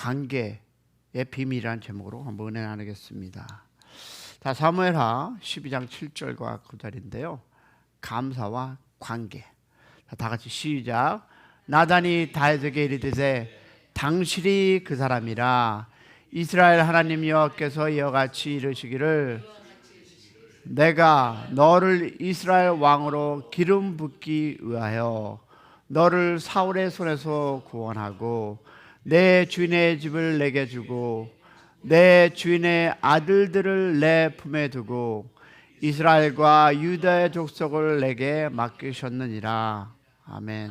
관계의 비밀이라는 제목으로 한번 은혜 나누겠습니다. 자, 사무엘하 12장 7절과 9절인데요. 감사와 관계. 자, 다 같이 시작. 나단이 다윗에게 이르되 당신이 그 사람이라. 이스라엘 하나님 여호와께서 이와 같이 이르시기를 내가 너를 이스라엘 왕으로 기름 붓기 위하여 너를 사울의 손에서 구원하고 내 주인의 집을 내게 주고 내 주인의 아들들을 내 품에 두고 이스라엘과 유다의 족속을 내게 맡기셨느니라. 아멘.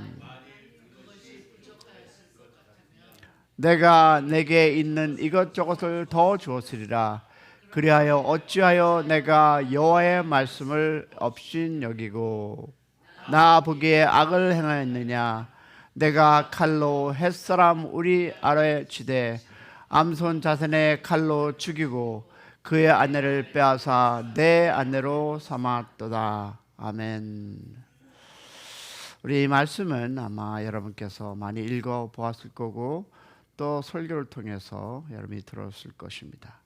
내가 내게 있는 이것저것을 더 주었으리라. 그리하여 어찌하여 내가 여호와의 말씀을 업신여기고 나 보기에 악을 행하였느냐. 내가 칼로 햇사람 우리 아래 치되 암손 자손의 칼로 죽이고 그의 아내를 빼앗아 내 아내로 삼았도다. 아멘. 우리 이 말씀은 아마 여러분께서 많이 읽어보았을 거고 또 설교를 통해서 여러분이 들었을 것입니다.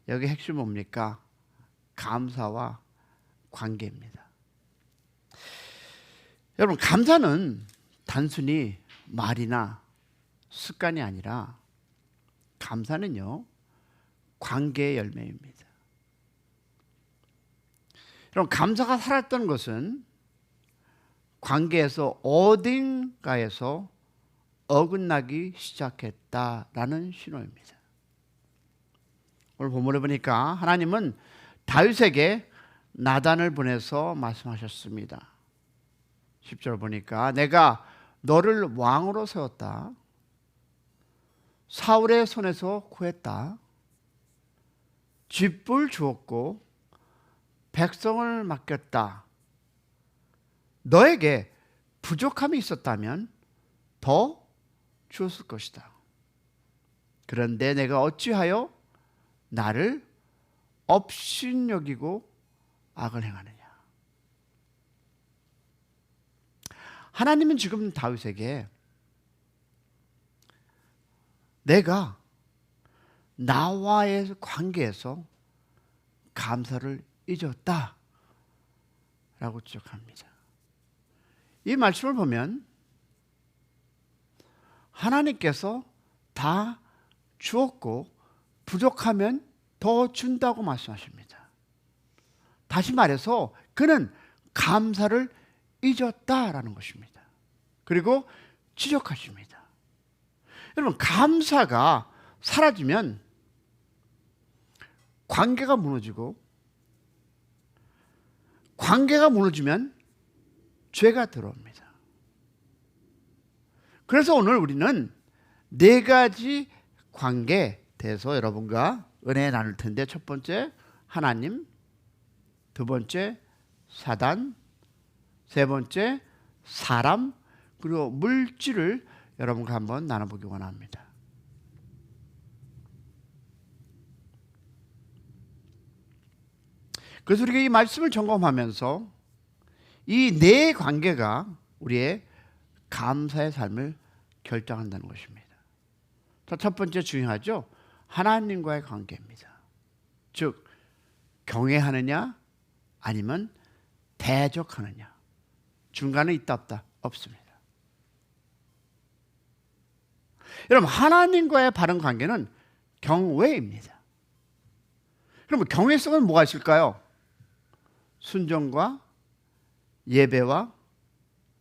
여기 핵심 뭡니까? 감사와 관계입니다. 여러분, 감사는 단순히 말이나 습관이 아니라 감사는요, 관계의 열매입니다. 여러분, 감사가 살았던 것은 관계에서 어딘가에서 어긋나기 시작했다라는 신호입니다. 오늘 본문을 보니까 하나님은 다윗에게 나단을 보내서 말씀하셨습니다. 10절 보니까 내가 너를 왕으로 세웠다. 사울의 손에서 구했다. 쥐뿔 주었고 백성을 맡겼다. 너에게 부족함이 있었다면 더 주었을 것이다. 그런데 내가 어찌하여 나를 업신여기고 악을 행하느냐. 하나님은 지금 다윗에게 내가 나와의 관계에서 감사를 잊었다 라고 지적합니다. 이 말씀을 보면 하나님께서 다 주었고 부족하면 더 준다고 말씀하십니다. 다시 말해서 그는 감사를 잊었다라는 것입니다. 그리고 지적하십니다. 여러분, 감사가 사라지면 관계가 무너지고 관계가 무너지면 죄가 들어옵니다. 그래서 오늘 우리는 네 가지 관계에 대해서 여러분과 은혜 나눌 텐데, 첫 번째 하나님, 두 번째 사단, 세 번째 사람, 그리고 물질을 여러분과 한번 나눠보기 원합니다. 그래서 우리가 이 말씀을 점검하면서 이 네 관계가 우리의 감사의 삶을 결정한다는 것입니다. 자, 첫 번째 중요하죠. 하나님과의 관계입니다. 즉 경외하느냐 아니면 대적하느냐. 중간에 있다 없다? 없습니다. 여러분, 하나님과의 바른 관계는 경외입니다. 그러면 경외성은 뭐가 있을까요? 순종과 예배와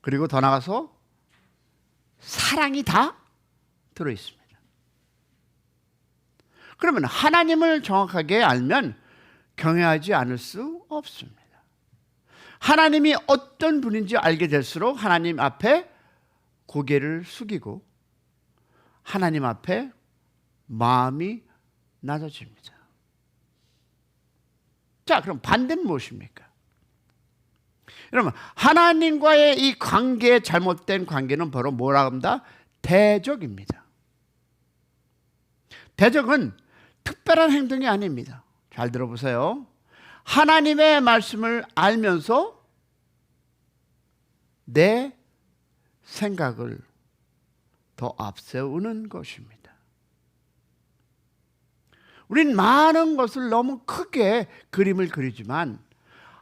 그리고 더 나아가서 사랑이 다 들어있습니다. 그러면 하나님을 정확하게 알면 경외하지 않을 수 없습니다. 하나님이 어떤 분인지 알게 될수록 하나님 앞에 고개를 숙이고 하나님 앞에 마음이 낮아집니다. 자, 그럼 반대는 무엇입니까? 여러분, 하나님과의 이 관계, 잘못된 관계는 바로 뭐라고 합니다? 대적입니다. 대적은 특별한 행동이 아닙니다. 잘 들어보세요. 하나님의 말씀을 알면서 내 생각을 더 앞세우는 것입니다. 우린 많은 것을 너무 크게 그림을 그리지만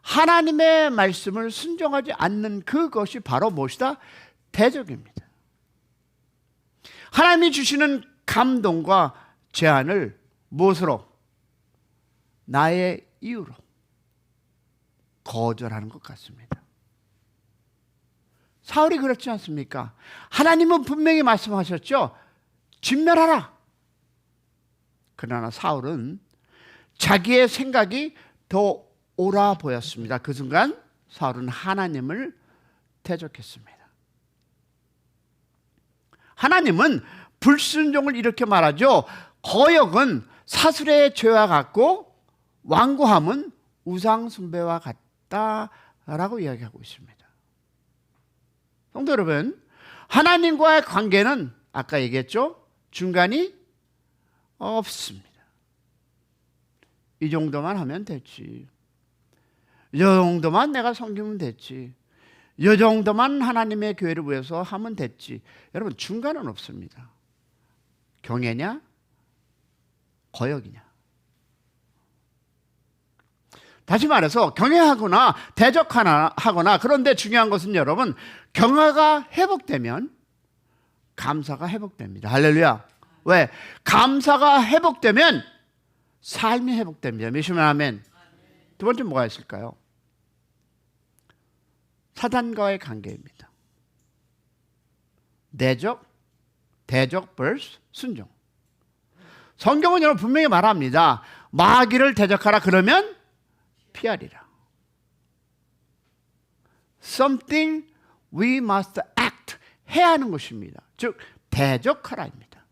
하나님의 말씀을 순종하지 않는 그것이 바로 무엇이다? 대적입니다. 하나님이 주시는 감동과 제안을 무엇으로? 나의 이유로 거절하는 것 같습니다. 사울이 그렇지 않습니까? 하나님은 분명히 말씀하셨죠. 진멸하라. 그러나 사울은 자기의 생각이 더 옳아 보였습니다. 그 순간 사울은 하나님을 대적했습니다. 하나님은 불순종을 이렇게 말하죠. 거역은 사슬의 죄와 같고 완고함은 우상 숭배와 같다라고 이야기하고 있습니다. 성도 여러분, 하나님과의 관계는 아까 얘기했죠. 중간이 없습니다. 이 정도만 하면 됐지. 이 정도만 내가 섬기면 됐지. 이 정도만 하나님의 교회를 위해서 하면 됐지. 여러분, 중간은 없습니다. 경애냐? 거역이냐? 다시 말해서 경외하거나 대적하거나, 그런데 중요한 것은 여러분, 경외가 회복되면 감사가 회복됩니다. 할렐루야. 왜? 감사가 회복되면 삶이 회복됩니다. 믿으시면 아멘. 두 번째 뭐가 있을까요? 사단과의 관계입니다. 대적 vs 순종. 성경은 여러분 분명히 말합니다. 마귀를 대적하라 그러면 피하리라. Something we must act. 해야 하는 것입니다. 즉 대적하라입니다.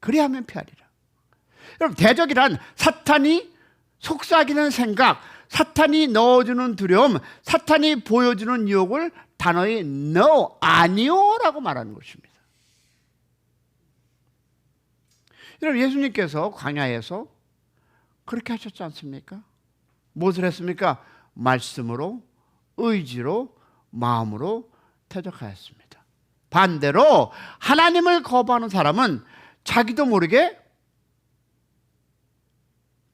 그래야 하면 피하리라. 여러분, 대적이란 사탄이 속삭이는 생각, 사탄이 넣어주는 두려움, 사탄이 보여주는 유혹을 단어의 no, 아니요 라고 말하는 것입니다. 여러분, 예수님께서 광야에서 그렇게 하셨지 않습니까? 무엇을 했습니까? 말씀으로, 의지로, 마음으로 대적하였습니다. 반대로 하나님을 거부하는 사람은 자기도 모르게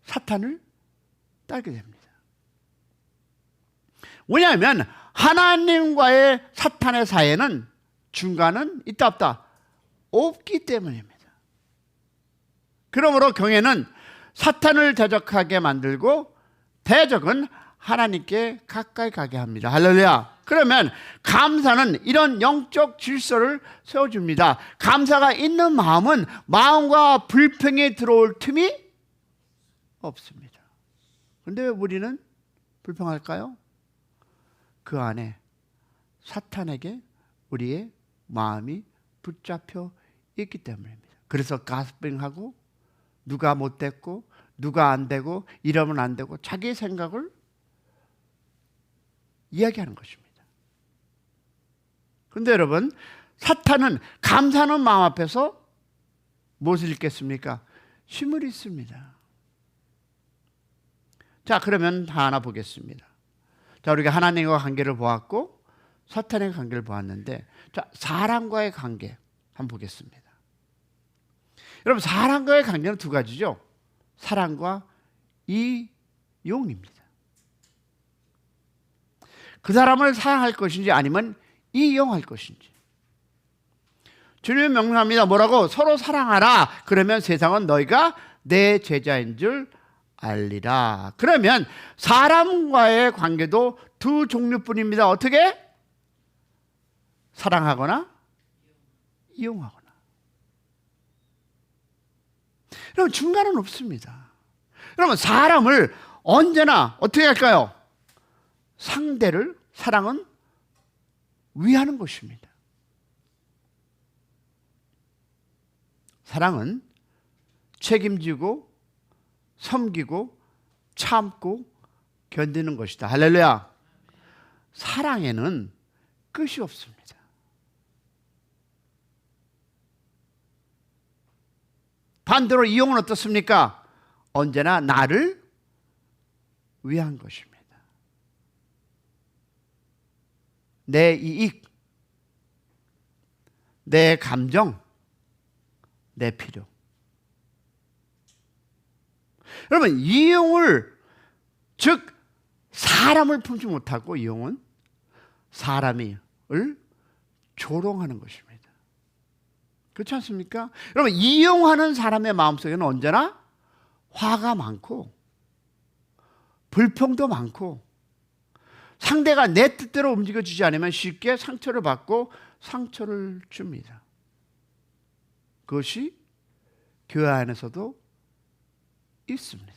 사탄을 따르게 됩니다. 왜냐하면 하나님과의 사탄의 사이에는 중간은 있다 없다? 없기 때문입니다. 그러므로 경외는 사탄을 대적하게 만들고 대적은 하나님께 가까이 가게 합니다. 할렐루야. 그러면 감사는 이런 영적 질서를 세워줍니다. 감사가 있는 마음은 마음과 불평이 들어올 틈이 없습니다. 그런데 왜 우리는 불평할까요? 그 안에 사탄에게 우리의 마음이 붙잡혀 있기 때문입니다. 그래서 가스빙하고 누가 못됐고 누가 안 되고 이러면 안 되고 자기 생각을 이야기하는 것입니다. 그런데 여러분, 사탄은 감사하는 마음 앞에서 무엇을 읽겠습니까? 힘을 잃습니다. 자, 그러면 하나 보겠습니다. 자, 우리가 하나님과 관계를 보았고 사탄의 관계를 보았는데, 자, 사람과의 관계 한번 보겠습니다. 여러분, 사람과의 관계는 두 가지죠. 사랑과 이용입니다. 그 사람을 사랑할 것인지 아니면 이용할 것인지. 주님은 명령합니다. 뭐라고? 서로 사랑하라. 그러면 세상은 너희가 내 제자인 줄 알리라. 그러면 사람과의 관계도 두 종류뿐입니다. 어떻게? 사랑하거나 이용하거나. 여러분, 중간은 없습니다. 여러분, 사람을 언제나 어떻게 할까요? 상대를, 사랑은 위하는 것입니다. 사랑은 책임지고 섬기고 참고 견디는 것이다. 할렐루야. 사랑에는 끝이 없습니다. 반대로 이용은 어떻습니까? 언제나 나를 위한 것입니다. 내 이익, 내 감정, 내 필요. 여러분, 이용을, 즉 사람을 품지 못하고 이용은 사람을 조롱하는 것입니다. 그렇지 않습니까? 여러분, 이용하는 사람의 마음속에는 언제나 화가 많고 불평도 많고 상대가 내 뜻대로 움직여주지 않으면 쉽게 상처를 받고 상처를 줍니다. 그것이 교회 안에서도 있습니다.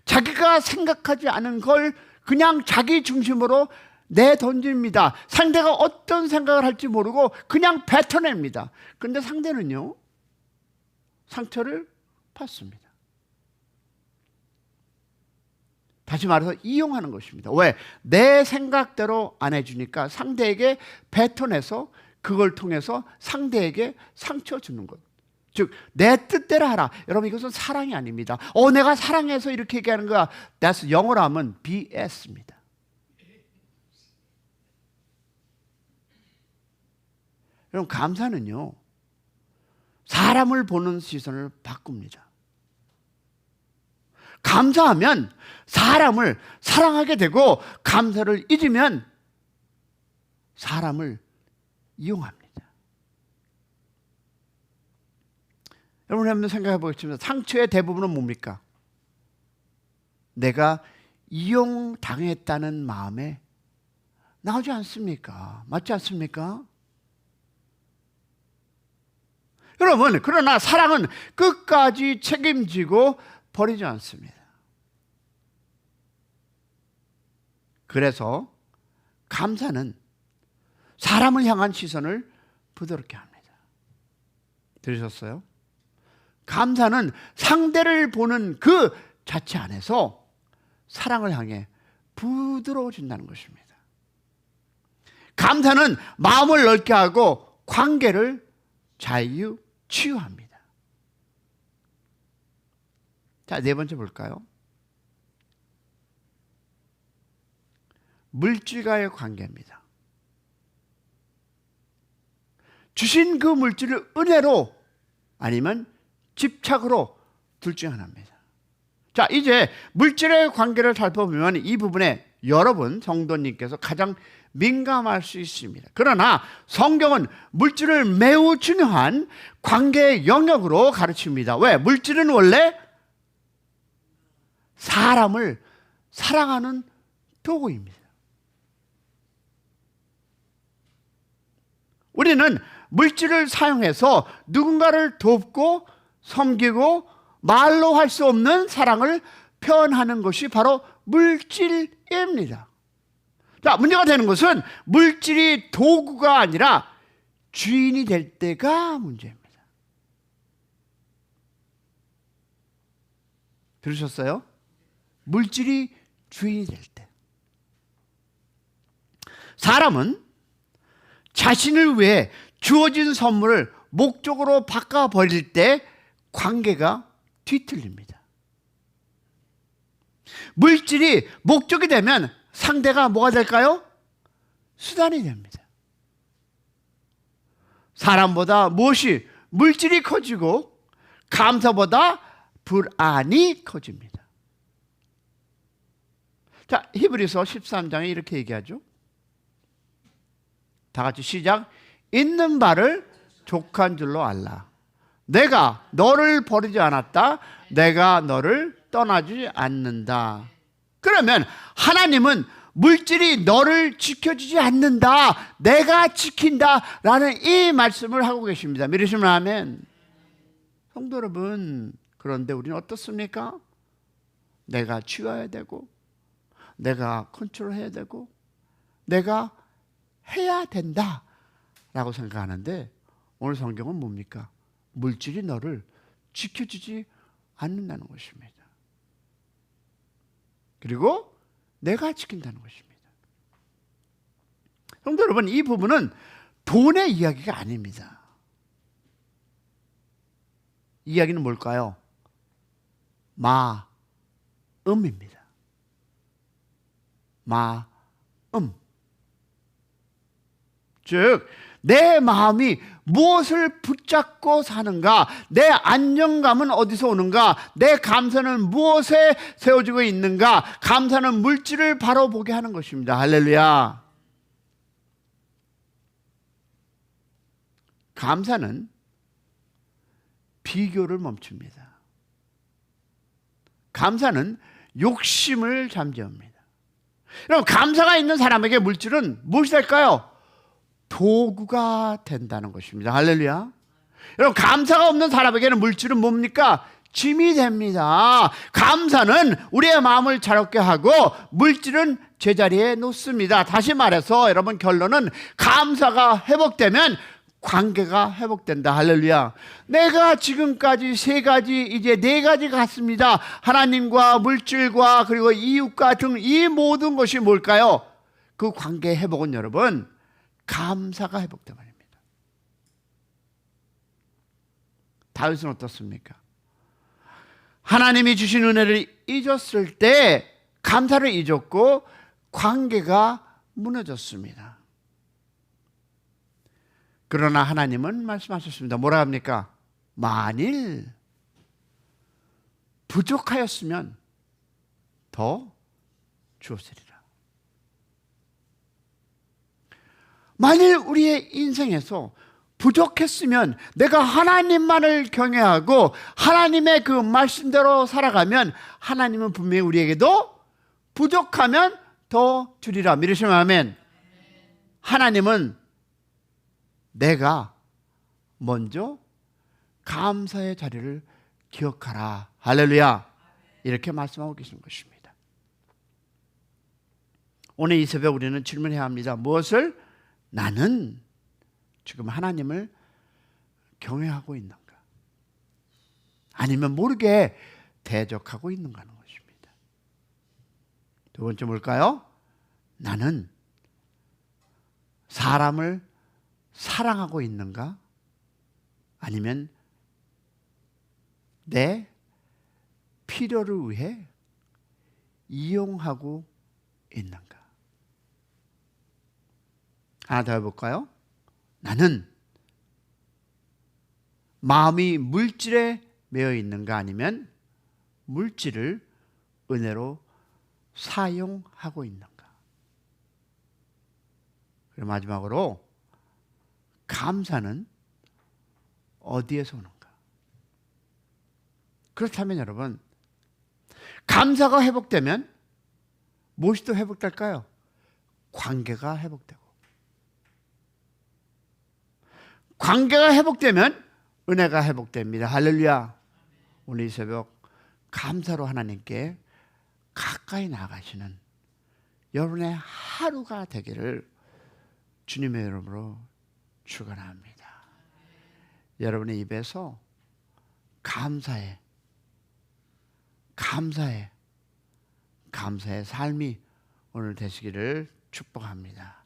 자기가 생각하지 않은 걸 그냥 자기 중심으로 내던집니다. 상대가 어떤 생각을 할지 모르고 그냥 뱉어냅니다. 그런데 상대는요, 상처를 받습니다. 다시 말해서 이용하는 것입니다. 왜? 내 생각대로 안 해주니까 상대에게 뱉어내서 그걸 통해서 상대에게 상처 주는 것. 즉, 내 뜻대로 하라. 여러분, 이것은 사랑이 아닙니다. 내가 사랑해서 이렇게 얘기하는 거야. That's 영어로 하면 BS입니다. 여러분, 감사는요, 사람을 보는 시선을 바꿉니다. 감사하면 사람을 사랑하게 되고, 감사를 잊으면 사람을 이용합니다. 여러분, 한번 생각해 보겠습니다. 상처의 대부분은 뭡니까? 내가 이용당했다는 마음에 나오지 않습니까? 맞지 않습니까? 여러분, 그러나 사랑은 끝까지 책임지고 버리지 않습니다. 그래서 감사는 사람을 향한 시선을 부드럽게 합니다. 들으셨어요? 감사는 상대를 보는 그 자체 안에서 사랑을 향해 부드러워진다는 것입니다. 감사는 마음을 넓게 하고 관계를 치유합니다. 자, 네 번째 볼까요? 물질과의 관계입니다. 주신 그 물질을 은혜로 아니면 집착으로 둘 중 하나입니다. 자, 이제 물질의 관계를 살펴보면 이 부분에 여러분 성도님께서 가장 민감할 수 있습니다. 그러나 성경은 물질을 매우 중요한 관계의 영역으로 가르칩니다. 왜? 물질은 원래 사람을 사랑하는 도구입니다. 우리는 물질을 사용해서 누군가를 돕고 섬기고 말로 할 수 없는 사랑을 표현하는 것이 바로 물질입니다. 자, 문제가 되는 것은 물질이 도구가 아니라 주인이 될 때가 문제입니다. 들으셨어요? 물질이 주인이 될 때. 사람은 자신을 위해 주어진 선물을 목적으로 바꿔버릴 때 관계가 뒤틀립니다. 물질이 목적이 되면 상대가 뭐가 될까요? 수단이 됩니다. 사람보다 무엇이 물질이 커지고 감사보다 불안이 커집니다. 자, 히브리서 13장에 이렇게 얘기하죠. 다 같이 시작. 있는 바를 족한 줄로 알라. 내가 너를 버리지 않았다. 내가 너를 떠나지 않는다. 그러면 하나님은 물질이 너를 지켜주지 않는다. 내가 지킨다. 라는 이 말씀을 하고 계십니다. 믿으시면 아멘. 성도 여러분, 그런데 우리는 어떻습니까? 내가 치워야 되고 내가 컨트롤해야 되고 내가 해야 된다 라고 생각하는데 오늘 성경은 뭡니까? 물질이 너를 지켜주지 않는다는 것입니다. 그리고 내가 지킨다는 것입니다. 성도 여러분, 이 부분은 돈의 이야기가 아닙니다. 이야기는 뭘까요? 마음입니다. 마음. 즉 내 마음이 무엇을 붙잡고 사는가? 내 안정감은 어디서 오는가? 내 감사는 무엇에 세워지고 있는가? 감사는 물질을 바로 보게 하는 것입니다. 할렐루야. 감사는 비교를 멈춥니다. 감사는 욕심을 잠재웁니다. 여러분, 감사가 있는 사람에게 물질은 무엇이 될까요? 도구가 된다는 것입니다. 할렐루야. 여러분, 감사가 없는 사람에게는 물질은 뭡니까? 짐이 됩니다. 감사는 우리의 마음을 자유롭게 하고 물질은 제자리에 놓습니다. 다시 말해서 여러분, 결론은 감사가 회복되면 관계가 회복된다. 할렐루야. 내가 지금까지 세 가지, 이제 네 가지 갔습니다. 하나님과 물질과 그리고 이웃과 등 이 모든 것이 뭘까요? 그 관계 회복은 여러분, 감사가 회복된 말입니다. 다윗은 어떻습니까? 하나님이 주신 은혜를 잊었을 때 감사를 잊었고 관계가 무너졌습니다. 그러나 하나님은 말씀하셨습니다. 뭐라 합니까? 만일 부족하였으면 더 주었으리라. 만일 우리의 인생에서 부족했으면, 내가 하나님만을 경외하고 하나님의 그 말씀대로 살아가면 하나님은 분명히 우리에게도 부족하면 더 주리라. 믿으시면 아멘. 하나님은 내가 먼저 감사의 자리를 기억하라. 할렐루야. 이렇게 말씀하고 계신 것입니다. 오늘 이 새벽 우리는 질문해야 합니다. 무엇을 나는 지금 하나님을 경외하고 있는가? 아니면 모르게 대적하고 있는가 하는 것입니다. 두 번째 뭘까요? 나는 사람을 사랑하고 있는가? 아니면 내 필요를 위해 이용하고 있는가? 하나 더 해볼까요? 나는 마음이 물질에 매여 있는가? 아니면 물질을 은혜로 사용하고 있는가? 그리고 마지막으로 감사는 어디에서 오는가? 그렇다면 여러분, 감사가 회복되면 무엇이 또 회복될까요? 관계가 회복되고, 관계가 회복되면 은혜가 회복됩니다. 할렐루야. 오늘 이 새벽 감사로 하나님께 가까이 나가시는 여러분의 하루가 되기를 주님의 이름으로 축원합니다. 여러분의 입에서 감사의 삶이 오늘 되시기를 축복합니다.